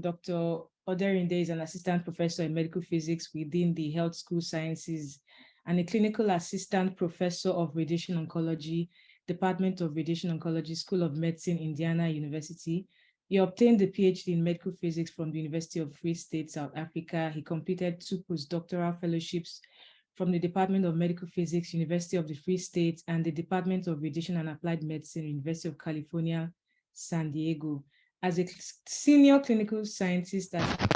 Dr. Oderinde is an assistant professor in medical physics within the Health School Sciences and a clinical assistant professor of radiation oncology, Department of Radiation Oncology, School of Medicine, Indiana University. He obtained a PhD in medical physics from the University of Free State, South Africa. He completed 2 postdoctoral fellowships from the Department of Medical Physics, University of the Free State, and the Department of Radiation and Applied Medicine, University of California, San Diego. As a senior clinical scientist at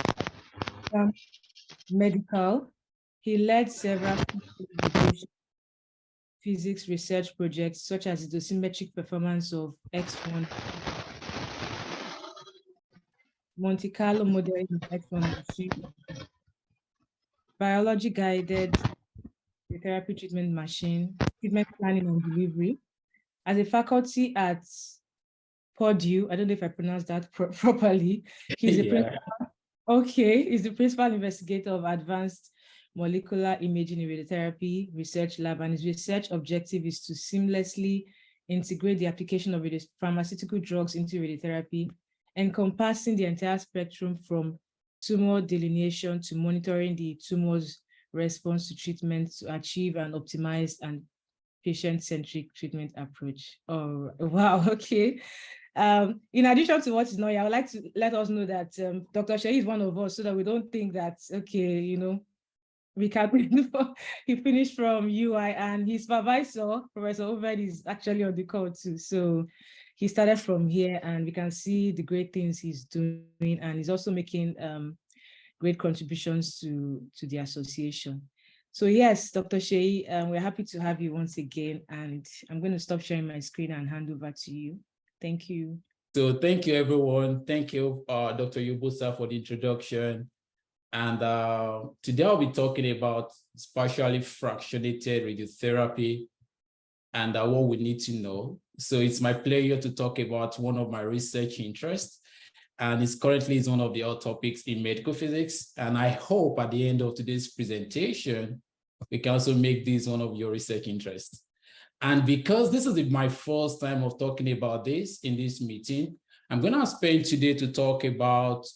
Medical, he led several physics research projects, such as the dosimetric performance of X1, Monte Carlo modeling of X1, biology-guided therapy treatment machine, treatment planning and delivery. As a faculty at Purdue, I don't know if I pronounced that properly. He's the he's the principal investigator of advanced molecular imaging and radiotherapy research lab, and his research objective is to seamlessly integrate the application of pharmaceutical drugs into radiotherapy, encompassing the entire spectrum from tumor delineation to monitoring the tumor's response to treatment to achieve an optimized and patient-centric treatment approach. Oh, wow, okay. In addition to what is known, I would like to let us know that Dr. Seyi is one of us, so that we don't think that, okay, you know, we can't. He finished from UI, and his supervisor, Professor Oved, is actually on the call too. So he started from here, and we can see the great things he's doing, and he's also making great contributions to the association. So yes, Dr. Seyi, we're happy to have you once again, and I'm going to stop sharing my screen and hand over to you. Thank you. So thank you, everyone. Thank you, Dr. Yubusa, for the introduction. And today I'll be talking about spatially fractionated radiotherapy and what we need to know. So it's my pleasure to talk about one of my research interests, and it's currently one of the hot topics in medical physics. And I hope at the end of today's presentation, we can also make this one of your research interests. And because this is my first time of talking about this in this meeting, I'm going to spend today to talk about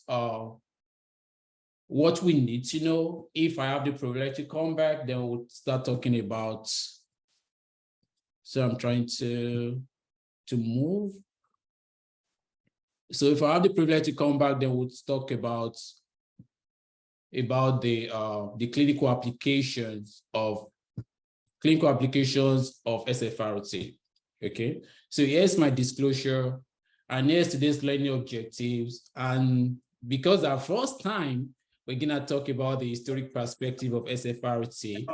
what we need to know. If I have the privilege to come back, then we'll start talking about. So I'm trying to move. So if I have the privilege to come back, then we'll talk about the clinical applications of SFRT. Okay, so here's my disclosure, and here's today's learning objectives. And because our first time we're gonna talk about the historic perspective of SFRT,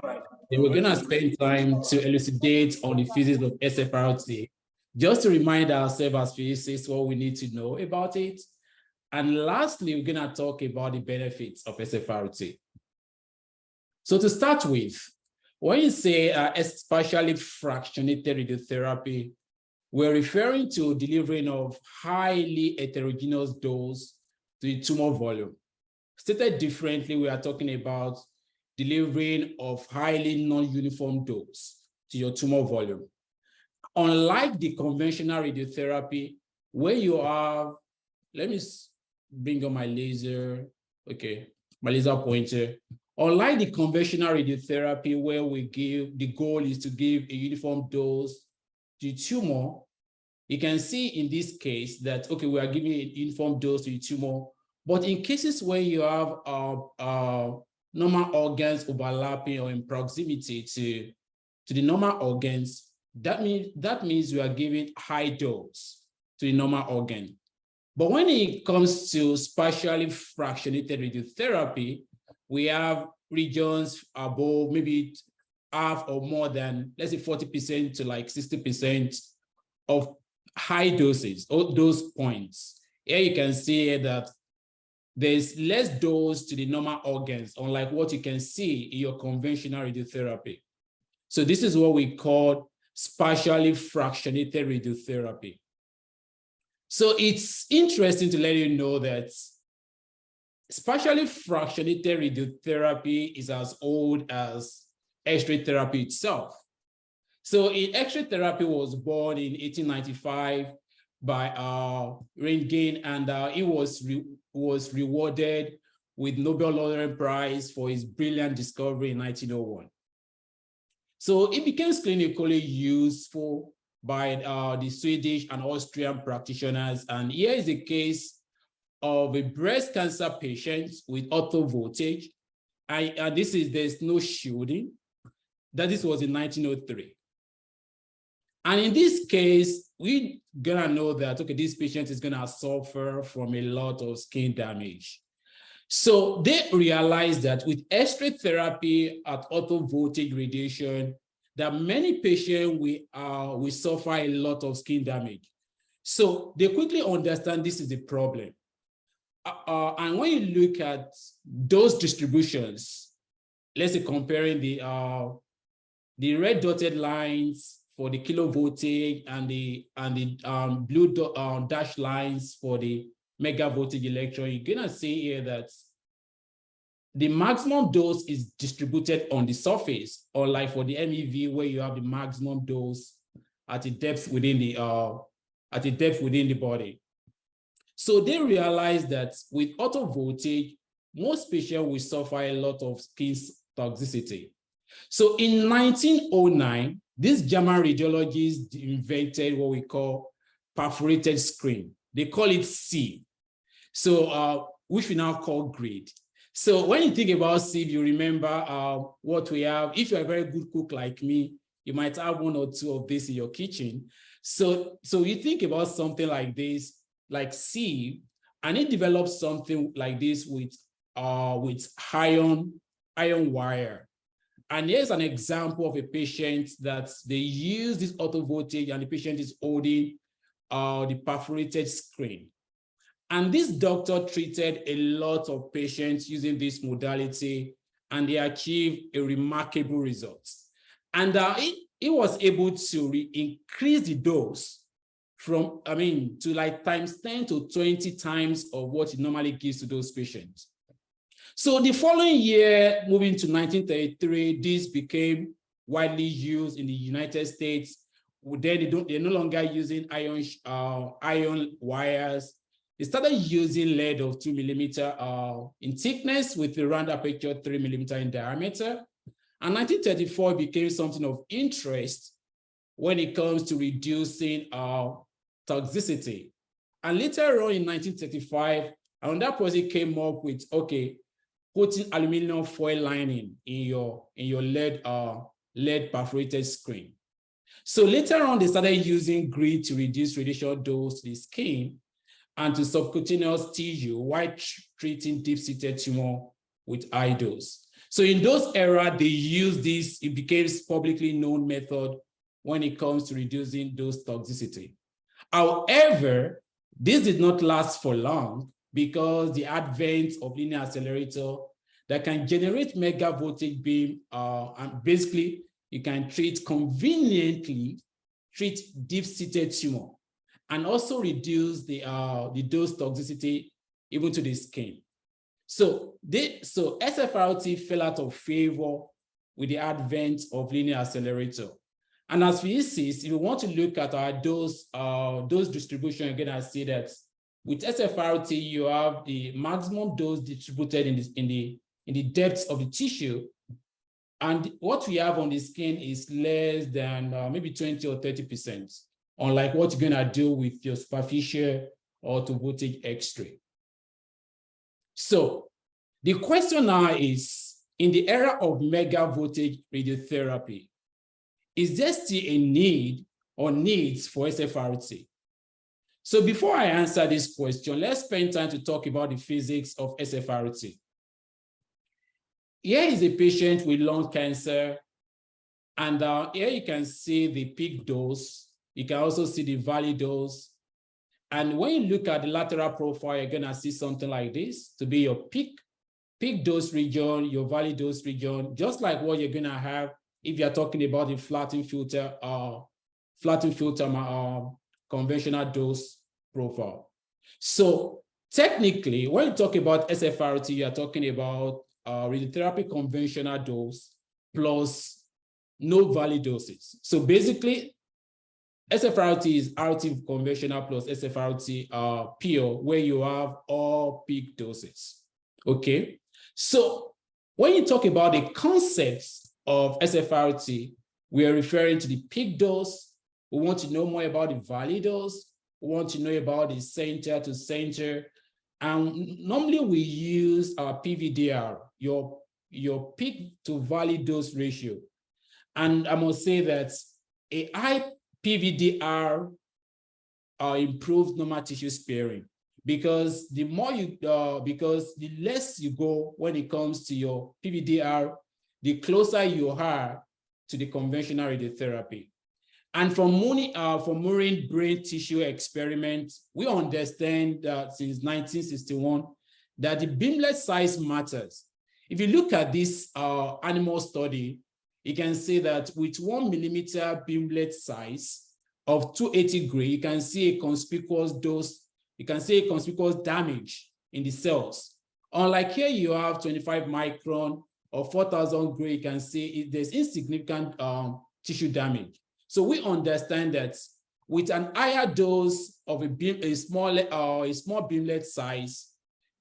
then we're gonna spend time to elucidate on the physics of SFRT, just to remind ourselves as physicists what we need to know about it. And lastly, we're gonna talk about the benefits of SFRT. So to start with, when you say spatially fractionated radiotherapy, we're referring to delivering of highly heterogeneous dose to the tumor volume. Stated differently, we are talking about delivering of highly non-uniform dose to your tumor volume. Unlike the conventional radiotherapy, where you have, let me bring on my laser, okay, my laser pointer. Unlike the conventional radiotherapy, where the goal is to give a uniform dose to the tumor, you can see in this case that, okay, we are giving a uniform dose to the tumor, but in cases where you have normal organs overlapping or in proximity to the normal organs, that means we are giving high dose to the normal organ. But when it comes to spatially fractionated radiotherapy, we have regions above maybe half or more than, let's say 40% to like 60% of high doses, or dose points. Here you can see that there's less dose to the normal organs, unlike what you can see in your conventional radiotherapy. So this is what we call spatially fractionated radiotherapy. So it's interesting to let you know that spatially fractionated radiotherapy is as old as X-ray therapy itself. So X-ray therapy was born in 1895 by Röntgen, and it was was rewarded with Nobel Laureate Prize for his brilliant discovery in 1901. So it became clinically useful by the Swedish and Austrian practitioners. And here is a case of a breast cancer patient with auto voltage. And there's no shielding. This was in 1903. And in this case, we're gonna know that, okay, this patient is gonna suffer from a lot of skin damage. So they realized that with X-ray therapy at auto voltage radiation, that many patients will suffer a lot of skin damage. So they quickly understand this is the problem. And when you look at those distributions, let's say comparing the red dotted lines for the kilovoltage and the blue dashed lines for the mega voltage electron, you're gonna see here that the maximum dose is distributed on the surface, or like for the MEV, where you have the maximum dose at a depth within the body. So they realized that with auto voltage, most patients will suffer a lot of skin toxicity. So in 1909, these German radiologists invented what we call perforated screen. They call it SIEV. So which we now call grid. So when you think about SIEV, you remember what we have. If you're a very good cook like me, you might have one or two of this in your kitchen. So you think about something like this, like SIEV, and it develops something like this with iron wire. And here's an example of a patient that they use this auto voltage, and the patient is holding the perforated screen. And this doctor treated a lot of patients using this modality, and they achieved a remarkable result. And he was able to increase the dose from, to like times 10 to 20 times of what it normally gives to those patients. So the following year, moving to 1933, this became widely used in the United States. Then they're no longer using iron wires. They started using lead of 2 millimeter in thickness with a round aperture 3 millimeter in diameter. And 1934 became something of interest when it comes to reducing toxicity. And later on in 1935, another person came up with, okay, putting aluminum foil lining in your lead perforated screen. So later on, they started using grid to reduce radiation dose to the skin and to subcutaneous tissue while treating deep-seated tumor with high dose. So in those era, they used this. It became a publicly known method when it comes to reducing dose toxicity. However, this did not last for long, because the advent of linear accelerator that can generate mega voltage beam, and basically you can conveniently treat deep-seated tumor and also reduce the dose toxicity even to the skin. So SFRT fell out of favor with the advent of linear accelerator. And as physicists, if you want to look at our dose distribution, again, I see that with SFRT, you have the maximum dose distributed in the depths of the tissue. And what we have on the skin is less than maybe 20 or 30%, unlike what you're gonna do with your superficial auto voltage X-ray. So the question now is, in the era of mega voltage radiotherapy, is there still a need or needs for SFRT? So before I answer this question, let's spend time to talk about the physics of SFRT. Here is a patient with lung cancer, and here you can see the peak dose. You can also see the valley dose. And when you look at the lateral profile, you're gonna see something like this to be your peak dose region, your valley dose region, just like what you're gonna have if you're talking about the flattened filter conventional dose profile. So technically, when you talk about SFRT, you're talking about radiotherapy conventional dose plus no valley doses. So basically, SFRT is RT conventional plus SFRT pure, where you have all peak doses. Okay, so when you talk about the concepts of SFRT, we are referring to the peak dose. We want to know more about the valley dose. We want to know about the center to center. And normally we use our PVDR, your peak to valley dose ratio. And I must say that a high PVDR improves normal tissue sparing, because the more you, because the less you go when it comes to your PVDR, the closer you are to the conventional radiotherapy. And from Murine brain tissue experiment, we understand that since 1961, that the beamlet size matters. If you look at this animal study, you can see that with 1 millimeter beamlet size of 280 gray, you can see a conspicuous dose, you can see a conspicuous damage in the cells. Unlike here, you have 25 micron or 4,000 gray, you can see there's insignificant tissue damage. So we understand that with an higher dose of a small beamlet size,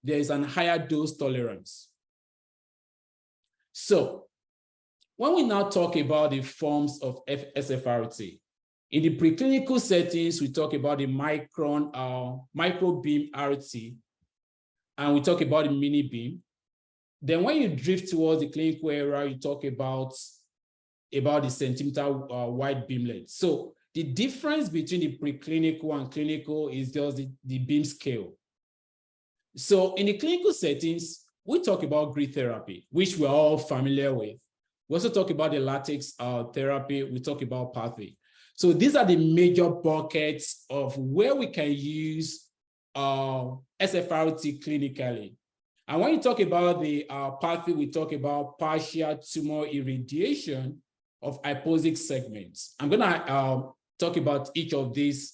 there is an higher dose tolerance. So when we now talk about the forms of SFRT, in the preclinical settings, we talk about the microbeam RT, and we talk about the mini beam. Then when you drift towards the clinical era, you talk about the centimeter wide beamlet. So the difference between the preclinical and clinical is just the beam scale. So in the clinical settings, we talk about grid therapy, which we're all familiar with. We also talk about the latex therapy. We talk about pathway. So these are the major buckets of where we can use SFRT clinically. And when you talk about the pathway, we talk about partial tumor irradiation of hypoxic segments. I'm gonna talk about each of these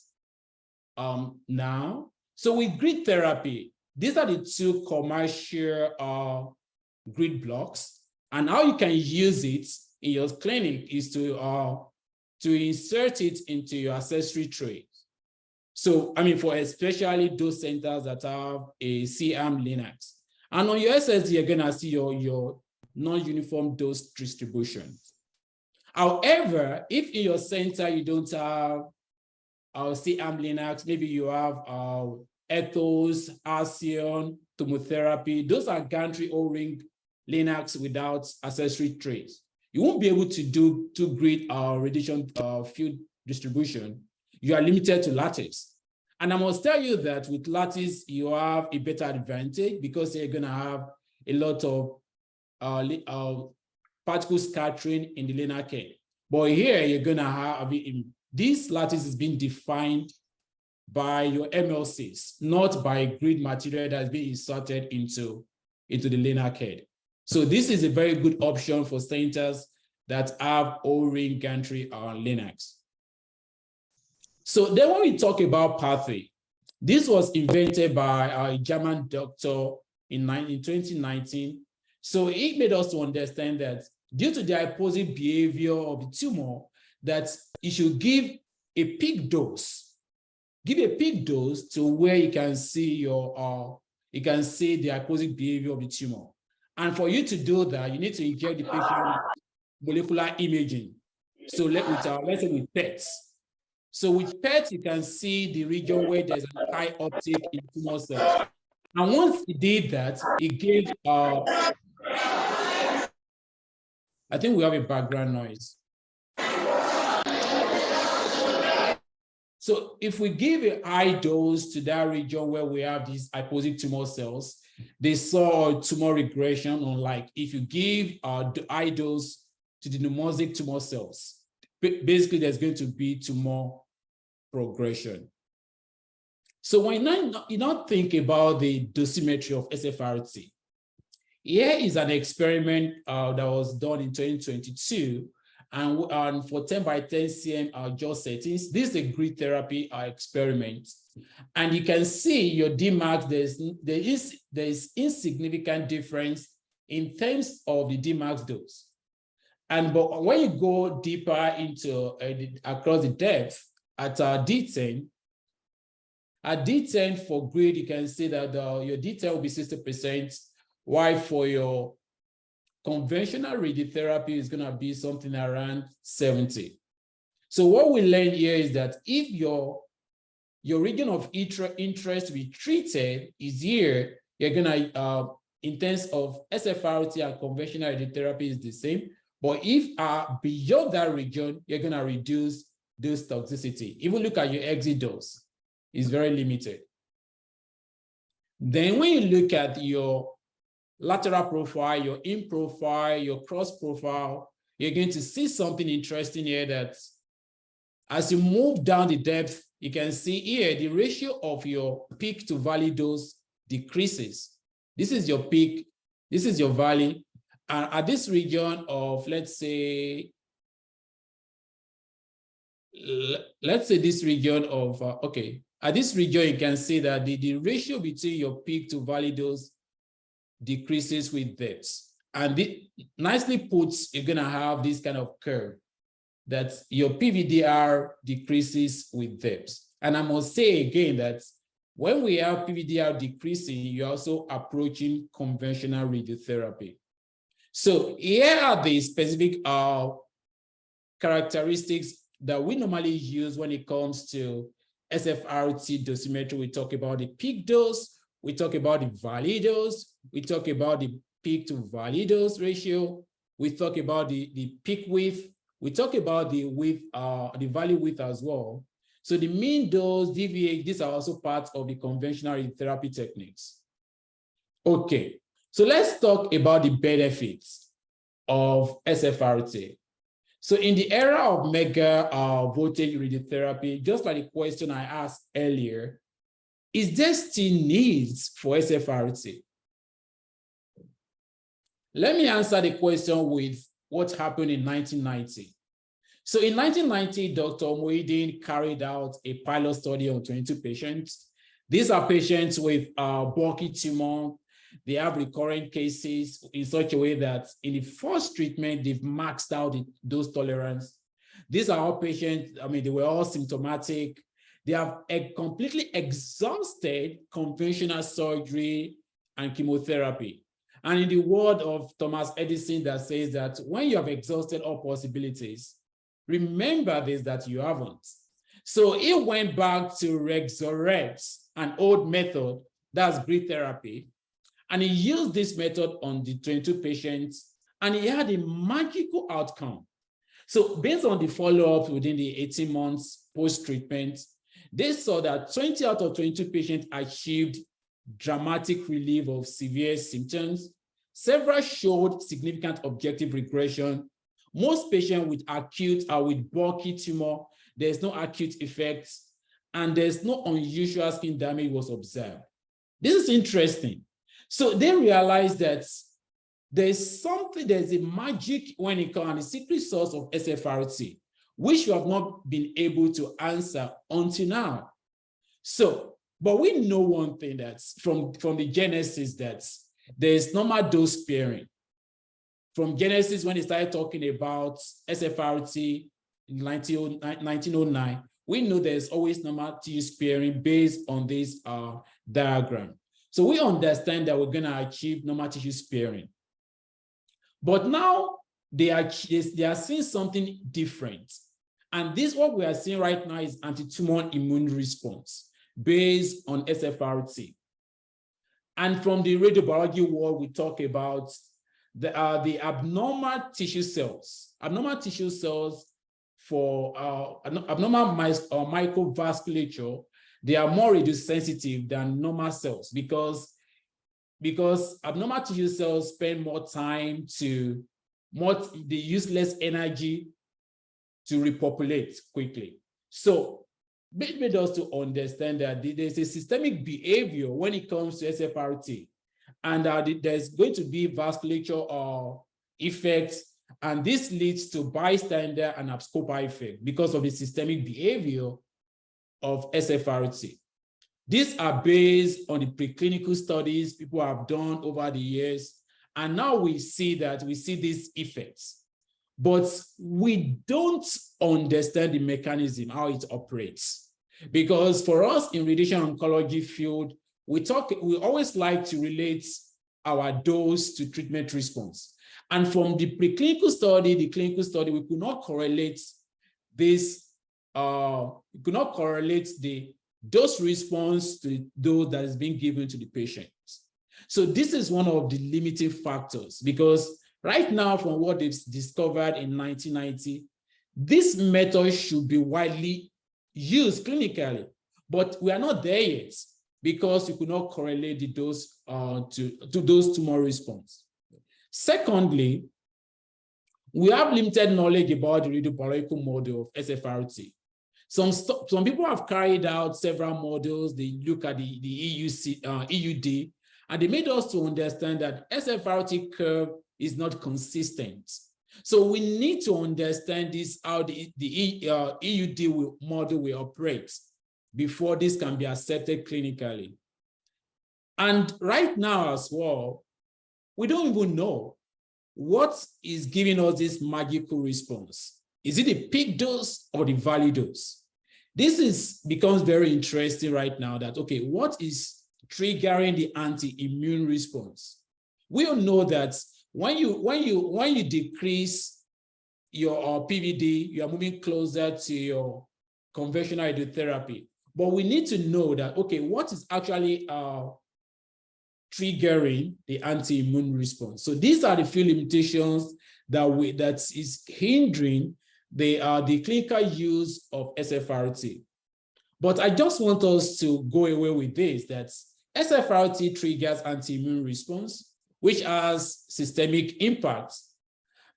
now. So with grid therapy, these are the two commercial grid blocks, and how you can use it in your clinic is to insert it into your accessory tray. So, I mean, for especially those centers that have a CM Linux. And on your SSD, you're gonna see your non-uniform dose distribution. However, if in your center you don't have CM Linux, maybe you have Ethos, Arceon, Tomotherapy, those are gantry O-ring Linux without accessory trays. You won't be able to do two-grid radiation field distribution. You are limited to lattice. And I must tell you that with lattice, you have a better advantage because you're going to have a lot of particle scattering in the linear care. But here, you're going to have, this lattice is being defined by your MLCs, not by grid material that's being inserted into the linear care. So this is a very good option for centers that have O-ring gantry on Linux. So then when we talk about pathway, this was invented by a German doctor in 2019. So it made us to understand that due to the hypoxic behavior of the tumor, that you should give a peak dose. Give a peak dose to where you can see the hypoxic behavior of the tumor. And for you to do that, you need to inject the patient with molecular imaging. So let's say with PETs. So with PET, you can see the region where there's a high uptake in tumor cells. And once it did that, it gave, I think we have a background noise. So if we give a high dose to that region where we have these hypoxic tumor cells, they saw tumor regression, unlike if you give the high dose to the pneumosic tumor cells. Basically, there's going to be tumor progression. So when you now think about the dosimetry of SFRT, here is an experiment that was done in 2022, and for 10 by 10 cm jaw settings. This is a grid therapy experiment, and you can see your Dmax. There is insignificant difference in terms of the Dmax dose. But when you go deeper into across the depth, at D10. At D10 for grid, you can see that your D10 will be 60%, while for your conventional radiotherapy is going to be something around 70. So what we learned here is that if your region of interest to be treated is here, you're going to, in terms of SFRT and conventional radiotherapy is the same. But if beyond that region, you're going to reduce dose toxicity. Even look at your exit dose, it's very limited. Then when you look at your lateral profile, your in profile, your cross profile, you're going to see something interesting here that as you move down the depth, you can see here the ratio of your peak to valley dose decreases. This is your peak, this is your valley. And at this region of, let's say this region of, at this region, you can see that the ratio between your peak to valley dose decreases with depth. And it nicely puts, you're gonna have this kind of curve that your PVDR decreases with depth. And I must say again that when we have PVDR decreasing, you're also approaching conventional radiotherapy. So here are the specific characteristics that we normally use when it comes to SFRT dosimetry. We talk about the peak dose, we talk about the valley dose, we talk about the peak to valley dose ratio, we talk about the peak width, we talk about the width, the valley width as well. So the mean dose, DVH, these are also parts of the conventional radiotherapy techniques. Okay, so let's talk about the benefits of SFRT. So in the era of mega voltage radiotherapy, just like the question I asked earlier, is there still needs for SFRT? Let me answer the question with what happened in 1990. So in 1990, Dr. Omoidin carried out a pilot study on 22 patients. These are patients with bulky tumor. They have recurrent cases in such a way that in the first treatment, they've maxed out the dose tolerance. These are all patients, I mean, they were all symptomatic. They have completely exhausted conventional surgery and chemotherapy. And in the word of Thomas Edison that says that when you have exhausted all possibilities, remember this, that you haven't. So he went back to resurrect an old method, that's grid therapy. And he used this method on the 22 patients, and he had a magical outcome. So based on the follow-up within the 18 months post-treatment, they saw that 20 out of 22 patients achieved dramatic relief of severe symptoms. Several showed significant objective regression. Most patients with acute or with bulky tumor, there's no acute effects, and there's no unusual skin damage was observed. This is interesting. So they realized that there's a magic when it comes to the secret source of SFRT, which you have not been able to answer until now. So, but we know one thing that's from the genesis, that there's normal dose sparing. From Genesis, when they started talking about SFRT in 1909, we know there's always normal tissue sparing based on this diagram. So we understand that we're going to achieve normal tissue sparing. But now they are seeing something different. And this, what we are seeing right now, is anti-tumor immune response based on SFRT. And from the radiobiology world, we talk about the abnormal tissue cells. Abnormal tissue cells for abnormal microvasculature, they are more radiosensitive than normal cells because abnormal tissue cells spend more time they use less energy to repopulate quickly. So it made us to understand that there's a systemic behavior when it comes to SFRT, and there's going to be vasculature or effects, and this leads to bystander and abscopal effect because of the systemic behavior of SFRT. These are based on the preclinical studies people have done over the years, and now we see these effects. but we don't understand the mechanism, how it operates. Because for us in radiation oncology field, we always like to relate our dose to treatment response. And from the preclinical study, the clinical study, we could not correlate this, we could not correlate the dose response to the dose that is being given to the patient. So this is one of the limiting factors, because right now, from what they've discovered in 1990, this method should be widely used clinically, but we are not there yet because we could not correlate the dose to those tumor response. Secondly, we have limited knowledge about the radiobiological model of SFRT. Some people have carried out several models. They look at the EUD, and they made us to understand that SFRT curve is not consistent. So we need to understand this, how the EUD model will operate before this can be accepted clinically. And right now as well, we don't even know what is giving us this magical response. Is it the peak dose or the value dose? This becomes very interesting right now, that, okay, what is triggering the anti-immune response? We all know that when you decrease your PVD, you are moving closer to your conventional radiotherapy. But we need to know that, okay, what is actually triggering the anti-immune response? So these are the few limitations that is hindering the clinical use of SFRT. But I just want us to go away with this, that SFRT triggers anti-immune response, which has systemic impact.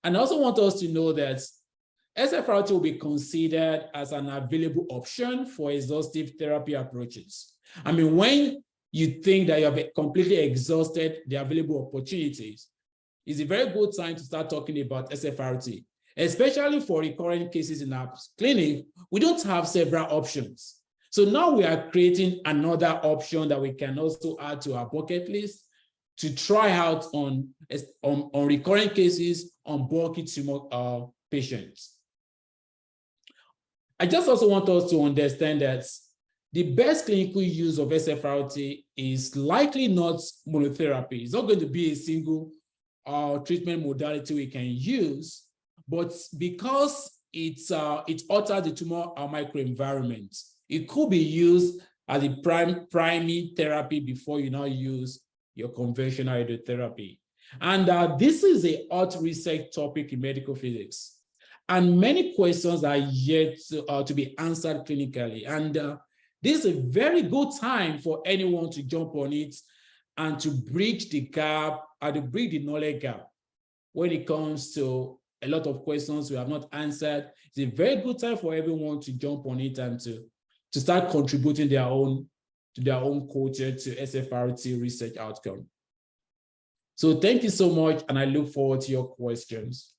And I also want us to know that SFRT will be considered as an available option for exhaustive therapy approaches. I mean, when you think that you have completely exhausted the available opportunities, it's a very good time to start talking about SFRT, especially for recurrent cases in our clinic. We don't have several options. So now we are creating another option that we can also add to our bucket list to try out on recurrent cases on bulky tumor patients. I just also want us to understand that the best clinical use of SFRT is likely not monotherapy. It's not going to be a single treatment modality we can use, but because it alters the tumor microenvironment, it could be used as a primary therapy before you now use your conventional radiotherapy. And this is a hot research topic in medical physics. And many questions are yet to be answered clinically. And this is a very good time for anyone to jump on it and to bridge the gap, or to bridge the knowledge gap when it comes to a lot of questions we have not answered. It's a very good time for everyone to jump on it and to start contributing their own quotient to SFRT research outcome. So thank you so much, and I look forward to your questions.